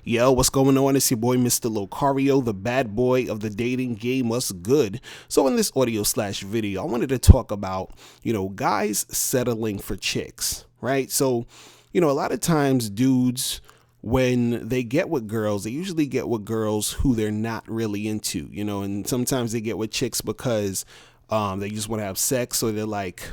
Yo, what's going on? It's your boy, Mr. Locario, the bad boy of the dating game. What's good? So in this audio/video, I wanted to talk about, guys settling for chicks, right? So, a lot of times dudes, when they get with girls, they usually get with girls who they're not really into, and sometimes they get with chicks because they just want to have sex. So they're like,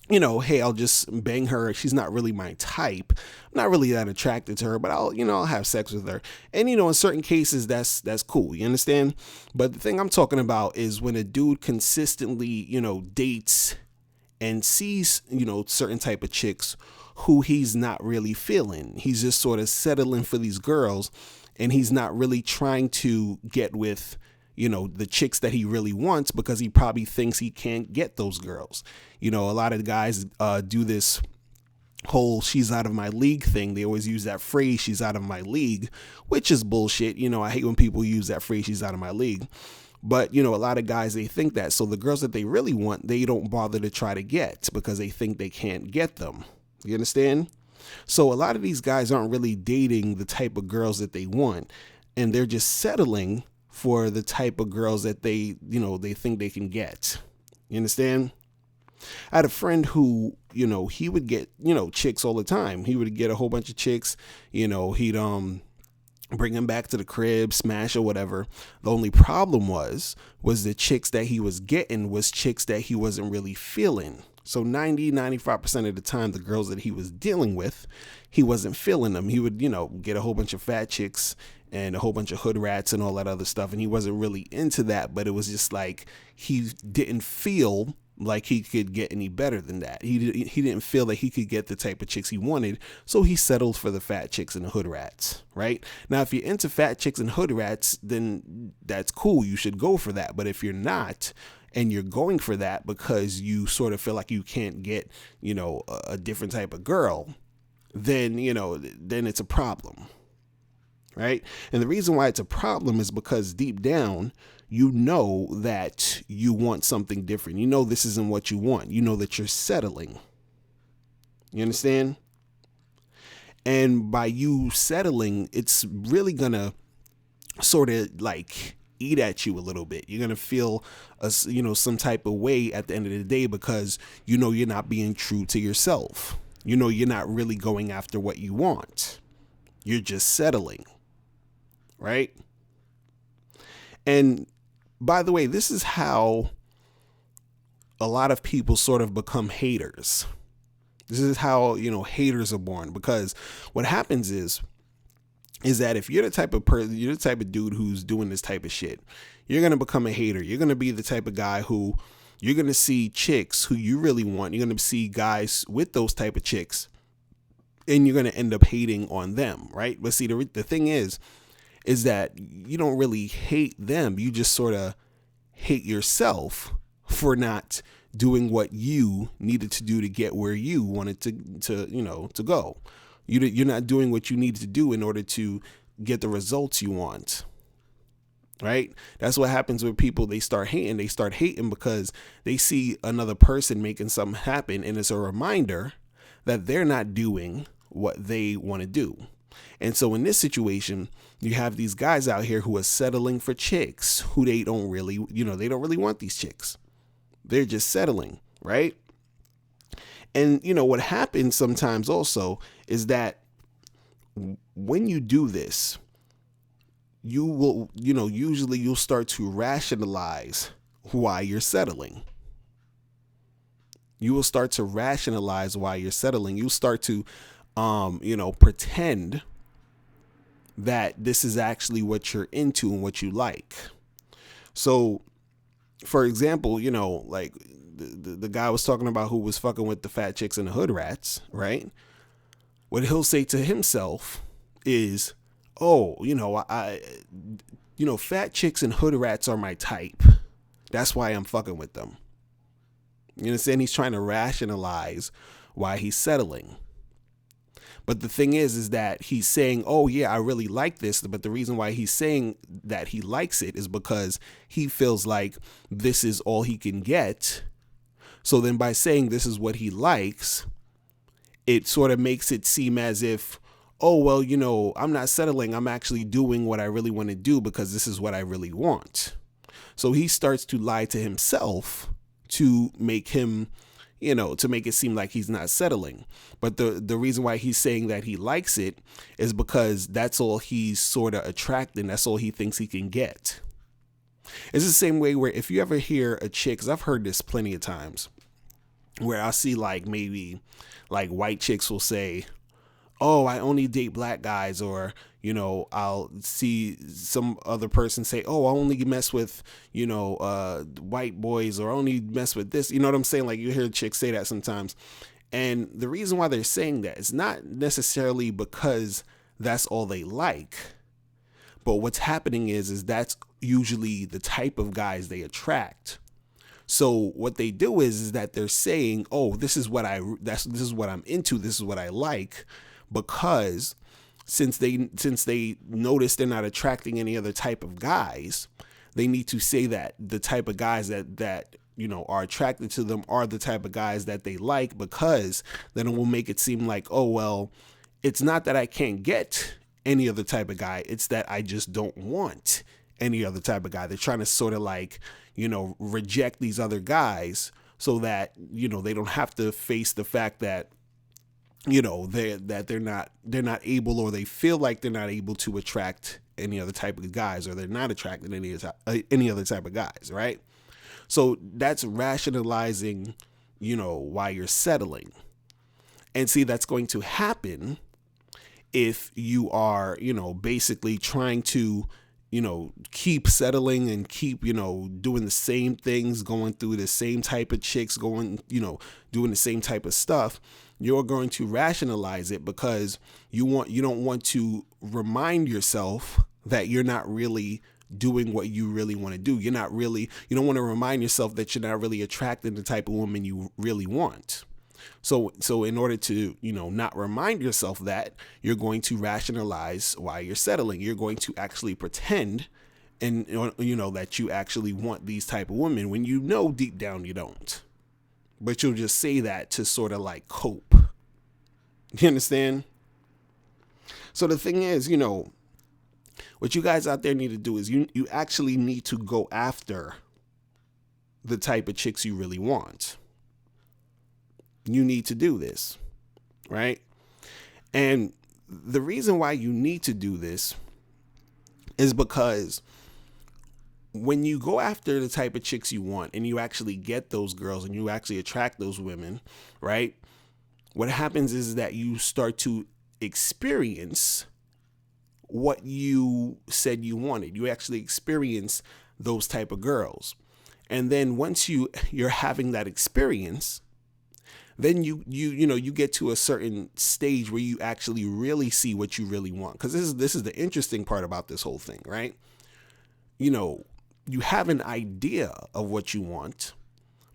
hey, I'll just bang her. She's not really my type. I'm not really that attracted to her, but I'll have sex with her. And, in certain cases, that's cool. You understand? But the thing I'm talking about is when a dude consistently, dates and sees, certain type of chicks who he's not really feeling. He's just sort of settling for these girls, and he's not really trying to get with the chicks that he really wants because he probably thinks he can't get those girls. A lot of guys do this whole "she's out of my league" thing. They always use that phrase, "she's out of my league," which is bullshit. I hate when people use that phrase, "she's out of my league." But, a lot of guys, they think that. So the girls that they really want, they don't bother to try to get because they think they can't get them. You understand? So a lot of these guys aren't really dating the type of girls that they want, and they're just settling for the type of girls that they think they can get. You understand? I had a friend who, he would get, chicks all the time. He would get a whole bunch of chicks, he'd bring them back to the crib, smash or whatever. The only problem was the chicks that he was getting was chicks that he wasn't really feeling. So 95% of the time, the girls that he was dealing with, he wasn't feeling them. He would, get a whole bunch of fat chicks and a whole bunch of hood rats and all that other stuff. And he wasn't really into that, but it was just like, he didn't feel like he could get any better than that. He didn't feel that he could get the type of chicks he wanted. So he settled for the fat chicks and the hood rats, right? Now, if you're into fat chicks and hood rats, then that's cool. You should go for that. But if you're not, and you're going for that because you sort of feel like you can't get, a different type of girl, then it's a problem. Right. And the reason why it's a problem is because deep down, that you want something different. This isn't what you want. That you're settling. You understand? And by you settling, it's really going to sort of like eat at you a little bit. You're going to feel, some type of way at the end of the day because, you're not being true to yourself. You're not really going after what you want. You're just settling. Right? And by the way, this is how a lot of people sort of become haters. This is how, haters are born, because what happens is that if you're the type of person, you're the type of dude who's doing this type of shit, you're going to become a hater. You're going to be the type of guy who you're going to see chicks who you really want. You're going to see guys with those type of chicks, and you're going to end up hating on them. Right. But see, the thing is that you don't really hate them. You just sort of hate yourself for not doing what you needed to do to get where you wanted to go. You're not doing what you needed to do in order to get the results you want. Right? That's what happens with people. They start hating. They start hating because they see another person making something happen, and it's a reminder that they're not doing what they want to do. And so in this situation, you have these guys out here who are settling for chicks who they don't really want these chicks. They're just settling, right? And, what happens sometimes also is that when you do this, you will, usually you'll start to rationalize why you're settling. You will start to rationalize why you're settling. You'll start to, pretend that this is actually what you're into and what you like. So, for example, like the guy was talking about who was fucking with the fat chicks and the hood rats, right? What he'll say to himself is, oh, fat chicks and hood rats are my type. That's why I'm fucking with them. You understand? He's trying to rationalize why he's settling. But the thing is that he's saying, oh, yeah, I really like this. But the reason why he's saying that he likes it is because he feels like this is all he can get. So then by saying this is what he likes, it sort of makes it seem as if, oh, well, I'm not settling. I'm actually doing what I really want to do because this is what I really want. So he starts to lie to himself to make him, to make it seem like he's not settling. But the reason why he's saying that he likes it is because that's all he's sort of attracting. That's all he thinks he can get. It's the same way where if you ever hear a chick, because I've heard this plenty of times, where I see like maybe like white chicks will say, oh, I only date black guys, or, I'll see some other person say, oh, I only mess with, white boys, or only mess with this. You know what I'm saying? Like you hear chicks say that sometimes. And the reason why they're saying that is not necessarily because that's all they like. But what's happening is that's usually the type of guys they attract. So what they do is that they're saying, oh, this is what I'm into. This is what I like. Because since they notice they're not attracting any other type of guys, they need to say that the type of guys that are attracted to them are the type of guys that they like, because then it will make it seem like, oh, well, it's not that I can't get any other type of guy. It's that I just don't want any other type of guy. They're trying to sort of like, reject these other guys so that, they don't have to face the fact that, they're not able, or they feel like they're not able to attract any other type of guys, or they're not attracting any other type of guys, right? So that's rationalizing, why you're settling. And see, that's going to happen if you are, basically trying to, keep settling and keep, doing the same things, going through the same type of chicks, doing the same type of stuff. You're going to rationalize it because you don't want to remind yourself that you're not really doing what you really want to do. You don't want to remind yourself that you're not really attracting the type of woman you really want. So in order to, not remind yourself that, you're going to rationalize why you're settling. You're going to actually pretend and, that you actually want these type of women when deep down you don't. But you'll just say that to sort of like cope. You understand? So the thing is, what you guys out there need to do is you actually need to go after the type of chicks you really want. You need to do this, right? And the reason why you need to do this is because when you go after the type of chicks you want and you actually get those girls and you actually attract those women, right? What happens is that you start to experience what you said you wanted. You actually experience those type of girls. And then once you're having that experience, then you get to a certain stage where you actually really see what you really want. Because this is the interesting part about this whole thing, right? You have an idea of what you want,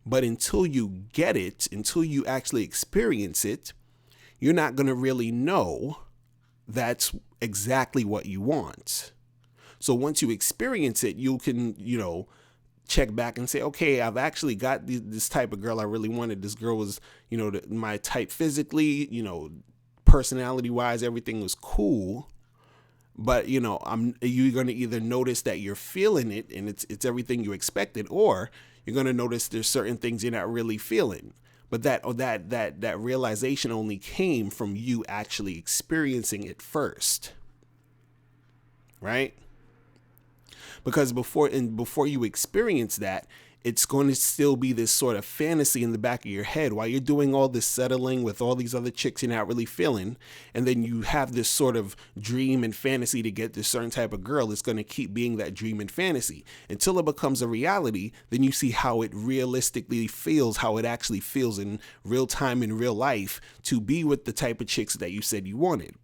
but until you get it, until you actually experience it, you're not going to really know that's exactly what you want. So once you experience it, you can, check back and say, okay, I've actually got this type of girl I really wanted. This girl was, my type physically, personality wise, everything was cool. But, you're going to either notice that you're feeling it and it's everything you expected, or you're going to notice there's certain things you're not really feeling. But that realization only came from you actually experiencing it first. Right? Because before you experience that, it's going to still be this sort of fantasy in the back of your head while you're doing all this settling with all these other chicks you're not really feeling. And then you have this sort of dream and fantasy to get this certain type of girl. It's going to keep being that dream and fantasy until it becomes a reality. Then you see how it realistically feels, how it actually feels in real time, in real life, to be with the type of chicks that you said you wanted.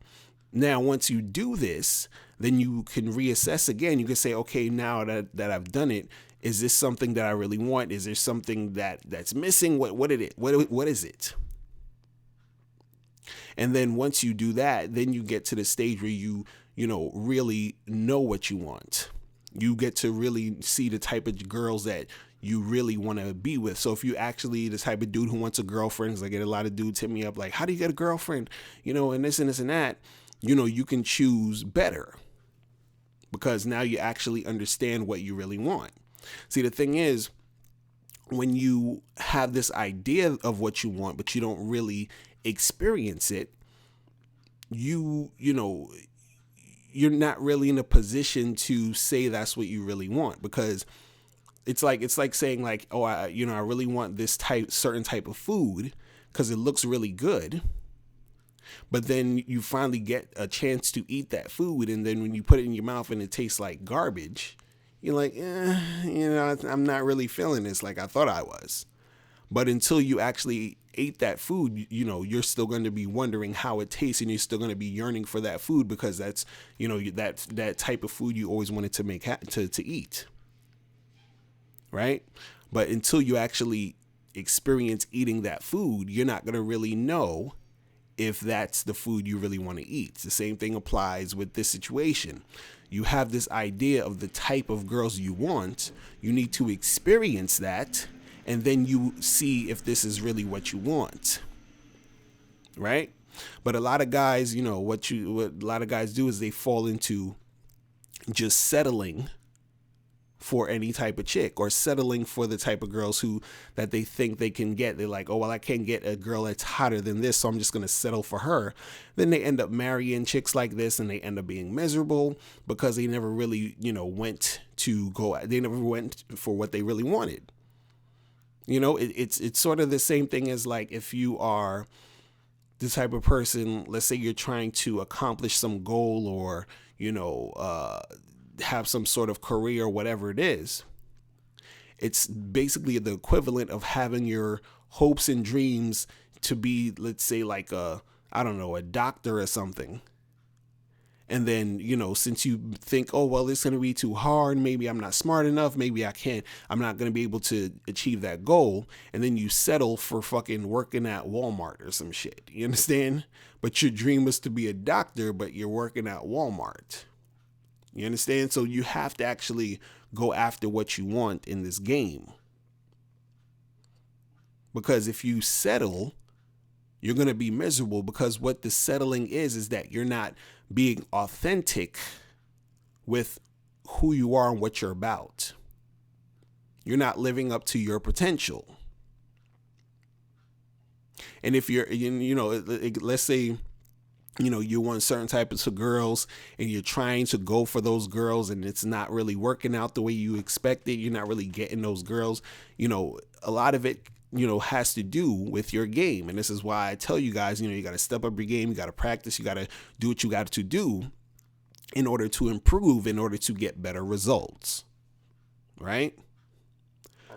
Now, once you do this, then you can reassess again. You can say, okay, now that I've done it, is this something that I really want? Is there something that's missing? What is it? And then once you do that, then you get to the stage where you really know what you want. You get to really see the type of girls that you really want to be with. So if you actually the type of dude who wants a girlfriend, 'cause I get a lot of dudes hit me up like, how do you get a girlfriend? And this and this and that. you can choose better because now you actually understand what you really want. See, the thing is, when you have this idea of what you want, but you don't really experience it, you're not really in a position to say that's what you really want, because it's like saying like, oh, I really want this certain type of food because it looks really good. But then you finally get a chance to eat that food, and then when you put it in your mouth and it tastes like garbage, you're like, I'm not really feeling this like I thought I was. But until you actually ate that food, you're still going to be wondering how it tastes, and you're still going to be yearning for that food because that's, that type of food you always wanted to make to eat. Right? But until you actually experience eating that food, you're not going to really know if that's the food you really want to eat. The same thing applies with this situation. You have this idea of the type of girls you want. You need to experience that, and then you see if this is really what you want. Right? But a lot of guys, what a lot of guys do is they fall into just settling for any type of chick, or settling for the type of girls that they think they can get. They're like, oh, well, I can't get a girl that's hotter than this, so I'm just going to settle for her. Then they end up marrying chicks like this, and they end up being miserable because they never really, they never went for what they really wanted. It's sort of the same thing as like if you are the type of person, let's say you're trying to accomplish some goal, or, have some sort of career or whatever it is. It's basically the equivalent of having your hopes and dreams to be, let's say, like a doctor or something. And then, since you think, oh, well, it's going to be too hard, maybe I'm not smart enough, maybe I'm not going to be able to achieve that goal. And then you settle for fucking working at Walmart or some shit. You understand? But your dream was to be a doctor, but you're working at Walmart. You understand? So you have to actually go after what you want in this game. Because if you settle, you're going to be miserable, because what the settling is that you're not being authentic with who you are and what you're about. You're not living up to your potential. And if you're, let's say, you want certain types of girls and you're trying to go for those girls and it's not really working out the way you expected. You're not really getting those girls. A lot of it, has to do with your game. And this is why I tell you guys, you got to step up your game. You got to practice. You got to do what you got to do in order to improve, in order to get better results. Right?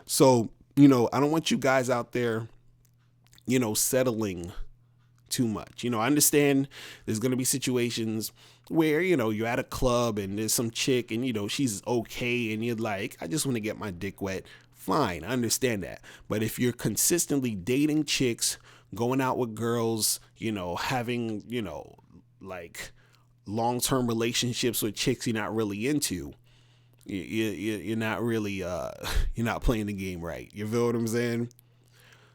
So, I don't want you guys out there, settling too much. I understand there's going to be situations where, you're at a club and there's some chick and, she's okay. And you're like, I just want to get my dick wet. Fine. I understand that. But if you're consistently dating chicks, going out with girls, having, like long-term relationships with chicks you're not really into, you're not really, you're not playing the game right. You feel what I'm saying?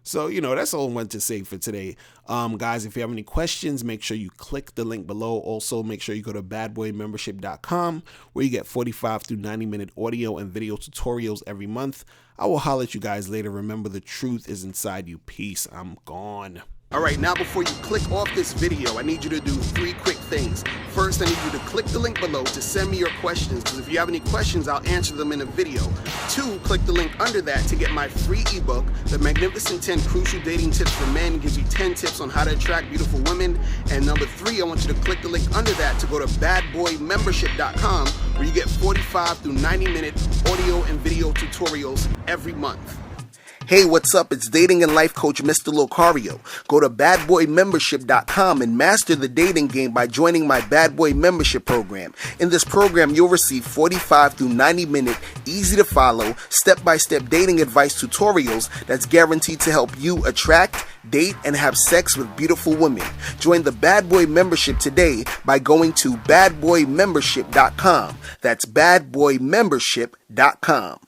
So, that's all I wanted to say for today. Guys, if you have any questions, make sure you click the link below. Also, make sure you go to badboymembership.com, where you get 45 through 90-minute audio and video tutorials every month. I will holler at you guys later. Remember, the truth is inside you. Peace. I'm gone. All right, now before you click off this video, I need you to do 3 quick things. First, I need you to click the link below to send me your questions, because if you have any questions, I'll answer them in a video. 2, click the link under that to get my free ebook, The Magnificent 10 Crucial Dating Tips for Men. Gives you 10 tips on how to attract beautiful women. And number 3, I want you to click the link under that to go to badboymembership.com, where you get 45 through 90-minute audio and video tutorials every month. Hey, what's up? It's dating and life coach Mr. Locario. Go to badboymembership.com and master the dating game by joining my Bad Boy membership program. In this program, you'll receive 45 through 90-minute, easy-to-follow, step-by-step dating advice tutorials that's guaranteed to help you attract, date, and have sex with beautiful women. Join the Bad Boy membership today by going to badboymembership.com. That's badboymembership.com.